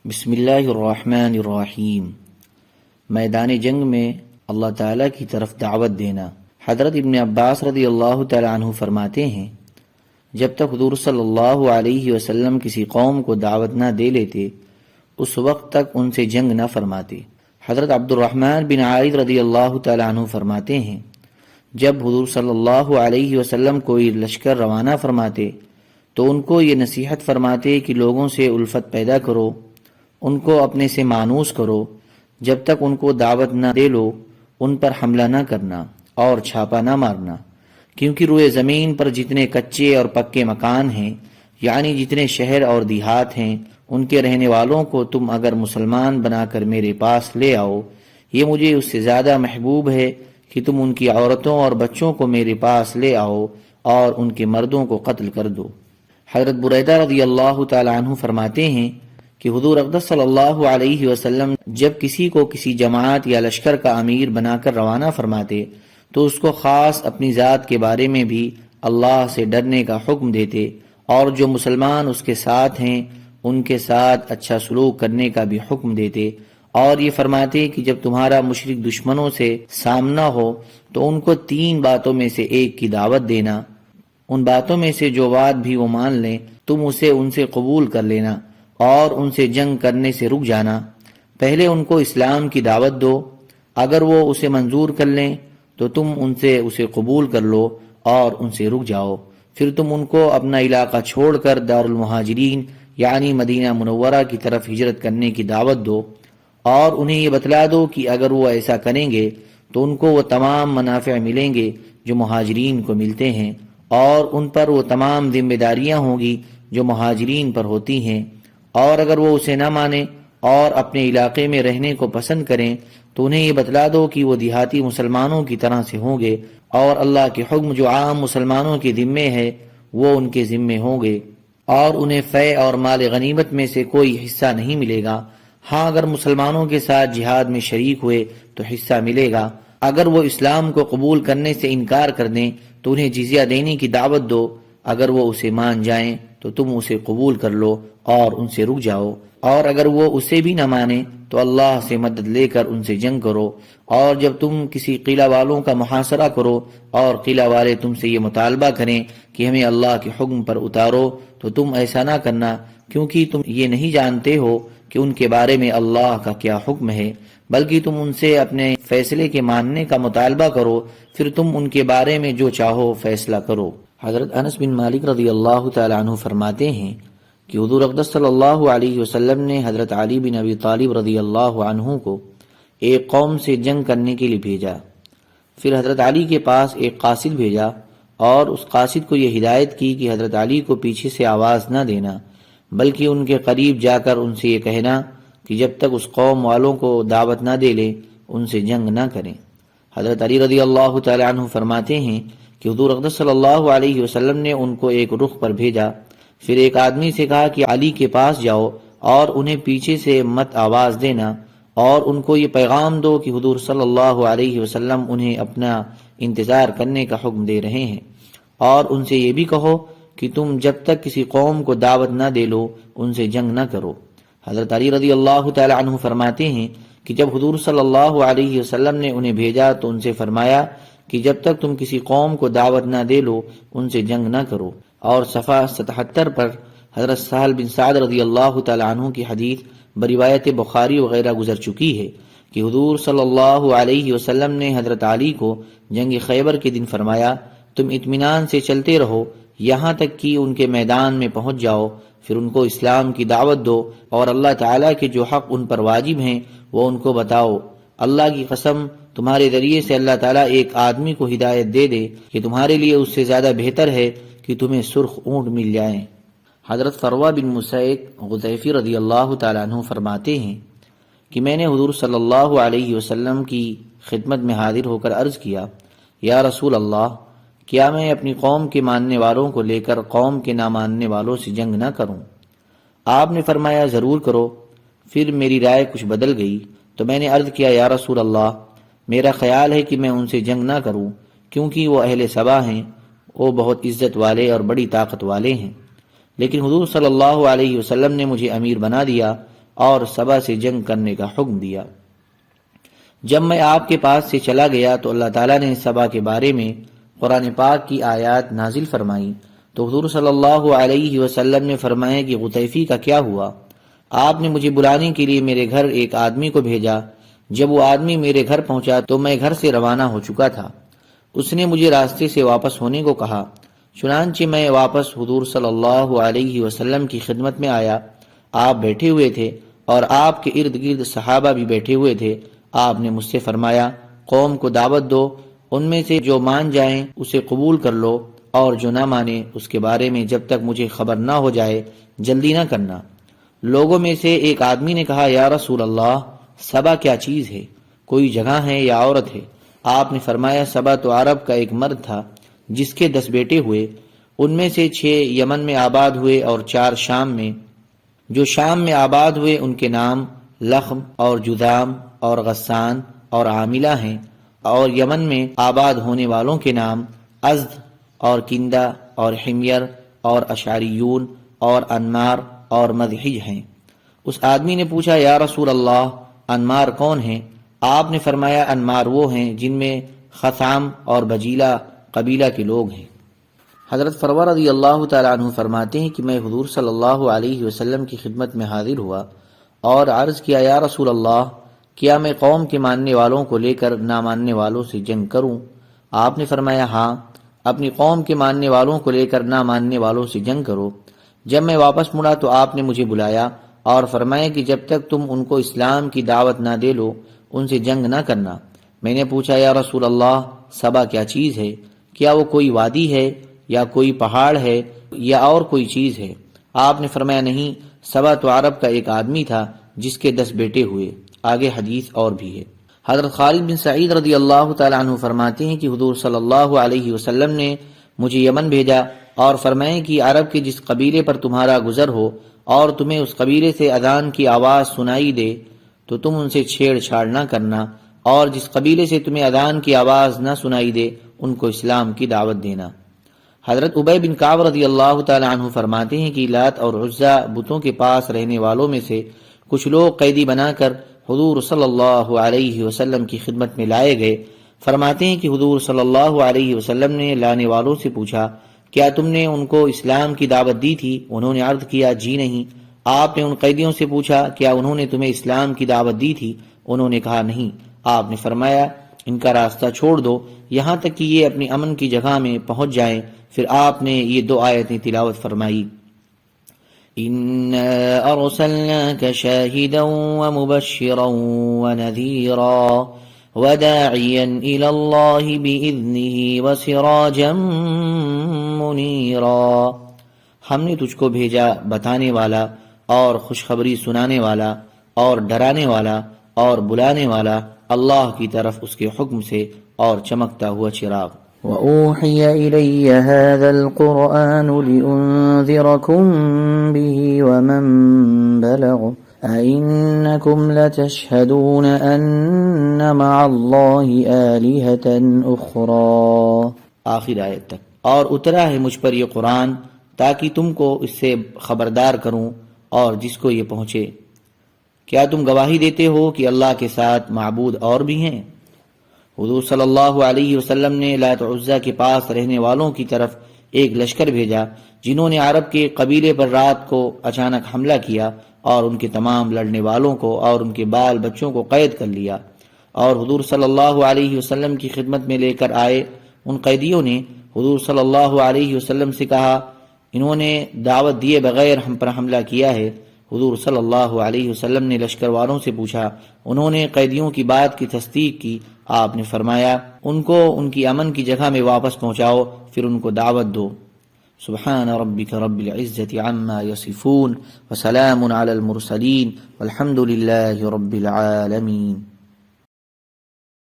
بسم اللہ الرحمن الرحیم۔ میدان جنگ میں اللہ تعالیٰ کی طرف دعوت دینا۔ حضرت ابن عباس رضی اللہ تعالیٰ عنہ فرماتے ہیں، جب تک حضور صلی اللہ علیہ وسلم کسی قوم کو دعوت نہ دے لیتے اس وقت تک ان سے جنگ نہ فرماتے۔ حضرت عبد الرحمن بن عائد رضی اللہ تعالیٰ عنہ فرماتے ہیں، جب حضور صلی اللہ علیہ وسلم کوئی لشکر روانہ فرماتے تو ان کو یہ نصیحت فرماتے کہ لوگوں سے الفت پیدا کرو، ان کو اپنے سے مانوس کرو، جب تک ان کو دعوت نہ دے لو ان پر حملہ نہ کرنا اور چھاپا نہ مارنا، کیونکہ روئے زمین پر جتنے کچے اور پکے مکان ہیں، یعنی جتنے شہر اور دیہات ہیں، ان کے رہنے والوں کو تم اگر مسلمان بنا کر میرے پاس لے آؤ، یہ مجھے اس سے زیادہ محبوب ہے کہ تم ان کی عورتوں اور بچوں کو میرے پاس لے آؤ اور ان کے مردوں کو قتل کر دو۔ حضرت بریدہ رضی اللہ تعالیٰ عنہ فرماتے ہیں کہ حضور اقدس صلی اللہ علیہ وسلم جب کسی کو کسی جماعت یا لشکر کا امیر بنا کر روانہ فرماتے تو اس کو خاص اپنی ذات کے بارے میں بھی اللہ سے ڈرنے کا حکم دیتے، اور جو مسلمان اس کے ساتھ ہیں ان کے ساتھ اچھا سلوک کرنے کا بھی حکم دیتے، اور یہ فرماتے کہ جب تمہارا مشرک دشمنوں سے سامنا ہو تو ان کو 3 باتوں میں سے ایک کی دعوت دینا، ان باتوں میں سے جو بات بھی وہ مان لیں تم اسے ان سے قبول کر لینا اور ان سے جنگ کرنے سے رک جانا۔ پہلے ان کو اسلام کی دعوت دو، اگر وہ اسے منظور کر لیں تو تم ان سے اسے قبول کر لو اور ان سے رک جاؤ، پھر تم ان کو اپنا علاقہ چھوڑ کر دار المہاجرین یعنی مدینہ منورہ کی طرف ہجرت کرنے کی دعوت دو، اور انہیں یہ بتلا دو کہ اگر وہ ایسا کریں گے تو ان کو وہ تمام منافع ملیں گے جو مہاجرین کو ملتے ہیں، اور ان پر وہ تمام ذمہ داریاں ہوں گی جو مہاجرین پر ہوتی ہیں، اور اگر وہ اسے نہ مانیں اور اپنے علاقے میں رہنے کو پسند کریں تو انہیں یہ بتلا دو کہ وہ دیہاتی مسلمانوں کی طرح سے ہوں گے، اور اللہ کے حکم جو عام مسلمانوں کے ذمے ہے وہ ان کے ذمے ہوں گے، اور انہیں فے اور مال غنیمت میں سے کوئی حصہ نہیں ملے گا۔ ہاں اگر مسلمانوں کے ساتھ جہاد میں شریک ہوئے تو حصہ ملے گا، اگر وہ اسلام کو قبول کرنے سے انکار کر دیں تو انہیں جزیہ دینے کی دعوت دو، اگر وہ اسے مان جائیں تو تم اسے قبول کر لو اور ان سے رک جاؤ، اور اگر وہ اسے بھی نہ مانے تو اللہ سے مدد لے کر ان سے جنگ کرو، اور جب تم کسی قلعہ والوں کا محاصرہ کرو اور قلعہ والے تم سے یہ مطالبہ کریں کہ ہمیں اللہ کے حکم پر اتارو تو تم ایسا نہ کرنا، کیونکہ تم یہ نہیں جانتے ہو کہ ان کے بارے میں اللہ کا کیا حکم ہے، بلکہ تم ان سے اپنے فیصلے کے ماننے کا مطالبہ کرو، پھر تم ان کے بارے میں جو چاہو فیصلہ کرو۔ حضرت انس بن مالک رضی اللہ تعالیٰ عنہ فرماتے ہیں کہ حضور اقدس صلی اللہ علیہ وسلم نے حضرت علی بن ابی طالب رضی اللہ عنہ کو ایک قوم سے جنگ کرنے کے لیے بھیجا، پھر حضرت علی کے پاس ایک قاصد بھیجا اور اس قاصد کو یہ ہدایت کی کہ حضرت علی کو پیچھے سے آواز نہ دینا، بلکہ ان کے قریب جا کر ان سے یہ کہنا کہ جب تک اس قوم والوں کو دعوت نہ دے لے ان سے جنگ نہ کریں۔ حضرت علی رضی اللہ تعالیٰ عنہ فرماتے ہیں کہ حضور اقدس صلی اللہ علیہ وسلم نے ان کو ایک رخ پر بھیجا، پھر ایک آدمی سے کہا کہ علی کے پاس جاؤ اور انہیں پیچھے سے مت آواز دینا، اور ان کو یہ پیغام دو کہ حضور صلی اللہ علیہ وسلم انہیں اپنا انتظار کرنے کا حکم دے رہے ہیں، اور ان سے یہ بھی کہو کہ تم جب تک کسی قوم کو دعوت نہ دے لو ان سے جنگ نہ کرو۔ حضرت علی رضی اللہ تعالی عنہ فرماتے ہیں کہ جب حضور صلی اللہ علیہ وسلم نے انہیں بھیجا تو ان سے فرمایا کہ جب تک تم کسی قوم کو دعوت نہ دے لو ان سے جنگ نہ کرو۔ اور صفحہ 77 پر حضرت سہل بن سعد رضی اللہ تعالی عنہ کی حدیث بروایت بخاری وغیرہ گزر چکی ہے کہ حضور صلی اللہ علیہ وسلم نے حضرت علی کو جنگ خیبر کے دن فرمایا، تم اطمینان سے چلتے رہو یہاں تک کہ ان کے میدان میں پہنچ جاؤ، پھر ان کو اسلام کی دعوت دو اور اللہ تعالیٰ کے جو حق ان پر واجب ہیں وہ ان کو بتاؤ۔ اللہ کی قسم تمہارے ذریعے سے اللہ تعالیٰ ایک آدمی کو ہدایت دے دے کہ تمہارے لیے اس سے زیادہ بہتر ہے کہ تمہیں سرخ اونٹ مل جائیں۔ حضرت فروہ بن مسیک غطیفی رضی اللہ تعالیٰ عنہ فرماتے ہیں کہ میں نے حضور صلی اللہ علیہ وسلم کی خدمت میں حاضر ہو کر عرض کیا، یا رسول اللہ، کیا میں اپنی قوم کے ماننے والوں کو لے کر قوم کے نہ ماننے والوں سے جنگ نہ کروں؟ آپ نے فرمایا ضرور کرو۔ پھر میری رائے کچھ بدل گئی تو میں نے عرض کیا، یا رسول اللہ، میرا خیال ہے کہ میں ان سے جنگ نہ کروں، کیونکہ وہ اہل سبا ہیں، وہ بہت عزت والے اور بڑی طاقت والے ہیں، لیکن حضور صلی اللہ علیہ وسلم نے مجھے امیر بنا دیا اور سبا سے جنگ کرنے کا حکم دیا۔ جب میں آپ کے پاس سے چلا گیا تو اللہ تعالیٰ نے سبا کے بارے میں قرآن پاک کی آیات نازل فرمائی، تو حضور صلی اللہ علیہ وسلم نے فرمایا کہ غطیفی کا کیا ہوا؟ آپ نے مجھے بلانے کے لیے میرے گھر ایک آدمی کو بھیجا۔ جب وہ آدمی میرے گھر پہنچا تو میں گھر سے روانہ ہو چکا تھا۔ اس نے مجھے راستے سے واپس ہونے کو کہا، چنانچہ میں واپس حضور صلی اللہ علیہ وسلم کی خدمت میں آیا۔ آپ بیٹھے ہوئے تھے اور آپ کے ارد گرد صحابہ بھی بیٹھے ہوئے تھے۔ آپ نے مجھ سے فرمایا، قوم کو دعوت دو، ان میں سے جو مان جائیں اسے قبول کر لو، اور جو نہ مانے اس کے بارے میں جب تک مجھے خبر نہ ہو جائے جلدی نہ کرنا۔ لوگوں میں سے ایک آدمی نے کہا، یا رسول اللہ، سبا کیا چیز ہے؟ کوئی جگہ ہے یا عورت ہے؟ آپ نے فرمایا، سبا تو عرب کا ایک مرد تھا جس کے 10 بیٹے ہوئے، ان میں سے 6 یمن میں آباد ہوئے اور 4 شام میں۔ جو شام میں آباد ہوئے ان کے نام لخم اور جذام اور غسان اور عاملہ ہیں، اور یمن میں آباد ہونے والوں کے نام ازد اور کندہ اور حمیر اور اشعریون اور انمار اور مدحج ہیں۔ اس آدمی نے پوچھا، یا رسول اللہ، انمار کون ہیں؟ آپ نے فرمایا، انمار وہ ہیں جن میں خثام اور بجیلہ قبیلہ کے لوگ ہیں۔ حضرت فروہ رضی اللہ تعالیٰ عنہ فرماتے ہیں کہ میں حضور صلی اللہ علیہ وسلم کی خدمت میں حاضر ہوا اور عرض کیا، یا رسول اللہ، کیا میں قوم کے ماننے والوں کو لے کر نہ ماننے والوں سے جنگ کروں؟ آپ نے فرمایا، ہاں، اپنی قوم کے ماننے والوں کو لے کر نہ ماننے والوں سے جنگ کرو۔ جب میں واپس مڑا تو آپ نے مجھے بلایا اور فرمایا کہ جب تک تم ان کو اسلام کی دعوت نہ دے لو ان سے جنگ نہ کرنا۔ میں نے پوچھا، یا رسول اللہ، سبا کیا چیز ہے؟ کیا وہ کوئی وادی ہے یا کوئی پہاڑ ہے یا اور کوئی چیز ہے؟ آپ نے فرمایا، نہیں، سبا تو عرب کا ایک آدمی تھا جس کے 10 بیٹے ہوئے۔ آگے حدیث اور بھی ہے۔ حضرت خالد بن سعید رضی اللہ تعالیٰ عنہ فرماتے ہیں کہ حضور صلی اللہ علیہ وسلم نے مجھے یمن بھیجا اور فرمایا کہ عرب کے جس قبیلے پر تمہارا گزر ہو اور تمہیں اس قبیلے سے اذان کی آواز سنائی دے تو تم ان سے چھیڑ چھاڑ نہ کرنا، اور جس قبیلے سے تمہیں اذان کی آواز نہ سنائی دے ان کو اسلام کی دعوت دینا۔ حضرت ابی بن کعب رضی اللہ تعالیٰ عنہ فرماتے ہیں کہ لات اور عزا بتوں کے پاس رہنے والوں میں سے کچھ لوگ قیدی بنا کر حضور صلی اللہ علیہ وسلم کی خدمت میں لائے گئے۔ فرماتے ہیں کہ حضور صلی اللہ علیہ وسلم نے لانے والوں سے پوچھا، کیا تم نے ان کو اسلام کی دعوت دی تھی؟ انہوں نے عرض کیا، جی نہیں۔ آپ نے ان قیدیوں سے پوچھا، کیا انہوں نے تمہیں اسلام کی دعوت دی تھی؟ انہوں نے کہا، نہیں۔ آپ نے فرمایا، ان کا راستہ چھوڑ دو یہاں تک کہ یہ اپنی امن کی جگہ میں پہنچ جائیں۔ پھر آپ نے یہ 2 آیتیں تلاوت فرمائی، إِنَّا أَرْسَلْنَاكَ شَاهِدًا وَمُبَشِّرًا وَنَذِيرًا وَدَاعِيًا إِلَى اللَّهِ بِإِذْنِهِ وَسِرَاجًا مُنِيرًا۔ ہم نے تجھ کو بھیجا بتانے والا اور خوشخبری سنانے والا اور ڈرانے والا اور بلانے والا اللہ کی طرف اس کے حکم سے اور چمکتا ہوا چراغ۔ وَأُوحِيَ إِلَيَّ هَذَا الْقُرْآنُ لِأُنذِرَكُم بِهِ وَمَن بَلَغَ أَئِنَّكُمْ لَتَشْهَدُونَ أَنَّ مَعَ اللَّهِ آلِهَةً أُخْرَى، آخر آیت تک۔ اور اترا ہے مجھ پر یہ قرآن تاکہ تم کو اس سے خبردار کروں اور جس کو یہ پہنچے۔ کیا تم گواہی دیتے ہو کہ اللہ کے ساتھ معبود اور بھی ہیں؟ حضور صلی اللہ علیہ وسلم نے لات و عزا کے پاس رہنے والوں کی طرف ایک لشکر بھیجا جنہوں نے عرب کے قبیلے پر رات کو اچانک حملہ کیا اور ان کے تمام لڑنے والوں کو اور ان کے بال بچوں کو قید کر لیا، اور حضور صلی اللہ علیہ وسلم کی خدمت میں لے کر آئے۔ ان قیدیوں نے حضور صلی اللہ علیہ وسلم سے کہا، انہوں نے دعوت دیے بغیر ہم پر حملہ کیا ہے۔ حضور صلی اللہ علیہ وسلم نے لشکر والوں سے پوچھا، انہوں نے قیدیوں کی بات کی تصدیق کی۔ آپ نے فرمایا، ان کو ان کی امن کی جگہ میں واپس پہنچاؤ، پھر ان کو دعوت دو۔ سبحان ربک رب العزة عما یصفون وسلام علی المرسلین والحمد للہ رب العالمین۔